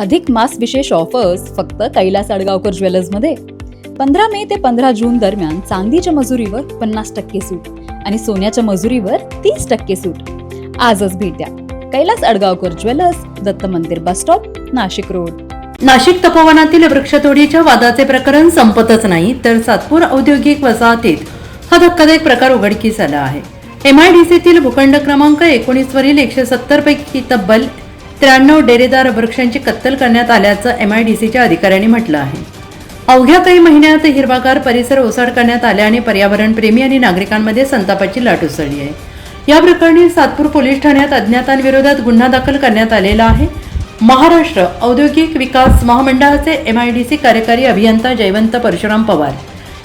अधिक मास विशेष ऑफर्स फक्त कैलास अडगावकर ज्वेलर्समध्ये. 15 मे ते 15 जून दरम्यान चांदीच्या मजुरीवर 50% सूट आणि सोन्याच्या मजुरीवर 30% सूट. आजच भेट द्या Kailas अडगावकर jewellers, Datta Mandir bus stop, Nashik road. Nashik तपोवनातील वृक्षतोडीच्या वादाचे प्रकरण संपतच नाही, तर सातपूर औद्योगिक वसाहतीत हा धक्कादायक प्रकार उघडकीस आला आहे. MIDCतील भूखंड क्रमांक 19 वरील 170 पैकी तब्बल 93 डेरेदार वृक्षांची कत्तल करण्यात आल्याचं MIDCच्या अधिकाऱ्यांनी म्हटलं आहे. अवघ्या काही महिन्यात हिरवागार परिसर ओसाड करण्यात आल्याने पर्यावरण प्रेमी आणि नागरिकांमध्ये संतापाची लाट उसळली आहे. या प्रकरणी सातपूर पोलीस ठाण्यात अज्ञातांविरोधात गुन्हा दाखल करण्यात आलेला आहे. महाराष्ट्र औद्योगिक विकास महामंडळाचे MIDC कार्यकारी अभियंता जयवंत परशुराम पवार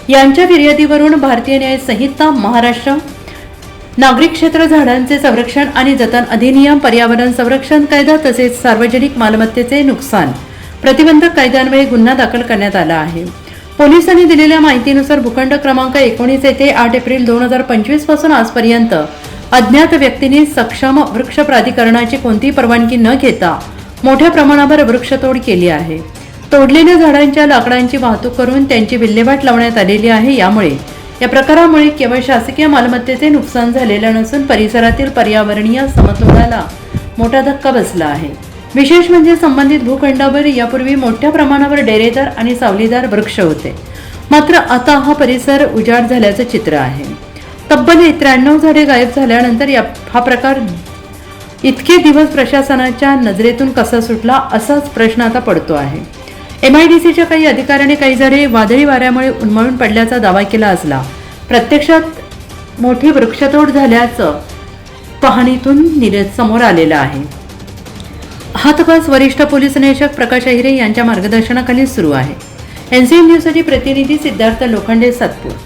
यांच्या फिर्यादीवरून भारतीय न्याय संहिता, महाराष्ट्र नागरिक क्षेत्र झाडांचे संरक्षण आणि जतन अधिनियम, पर्यावरण संरक्षण कायदा तसेच सार्वजनिक मालमत्तेचे नुकसान प्रतिबंधक कायद्यान्वये गुन्हा दाखल करण्यात आला आहे. पोलिसांनी दिलेल्या माहितीनुसार भूखंड क्रमांक 19 येथे 8 एप्रिल 2025 पासून आजपर्यंत अज्ञात व्यक्तींनी सक्षम वृक्ष प्राधिकरणाची कोणतीही परवानगी न घेता मोठ्या प्रमाणावर वृक्षतोड केली आहे. तोडलेल्या झाडांच्या लाकडांची वाहतूक करून त्यांची विल्हेवाट लावण्यात आलेली आहे. यामुळे या प्रकारामुळे केवळ शासकीय मालमत्तेचे नुकसान झालेले नसून परिसरातील पर्यावरणीय समतोलाला मोठा धक्का बसला आहे. विशेष म्हणजे संबंधित भूखंडावर यापूर्वी मोठ्या प्रमाणावर डेरेदार आणि सावलीदार वृक्ष होते, मात्र आता हा परिसर उजाड झाल्याचं चित्र आहे. तब्बल 93 झाडे गायब झाल्यानंतर हा प्रकार इतके दिवस प्रशासनाच्या नजरेतून कसा सुटला असाच प्रश्न आता पडतो आहे. MIDCच्या काही अधिकाऱ्यांनी काही झाडे वादळी वाऱ्यामुळे उन्मळून पडल्याचा दावा केला असला प्रत्यक्षात मोठी वृक्षतोड झाल्याचं पाहणीतून समोर आलेलं आहे. हा तपास वरिष्ठ पोलीस निरीक्षक प्रकाश अहिरे यांच्या मार्गदर्शनाखाली सुरू आहे. NCN न्यूजसाठी प्रतिनिधी सिद्धार्थ लोखंडे, सातपूर.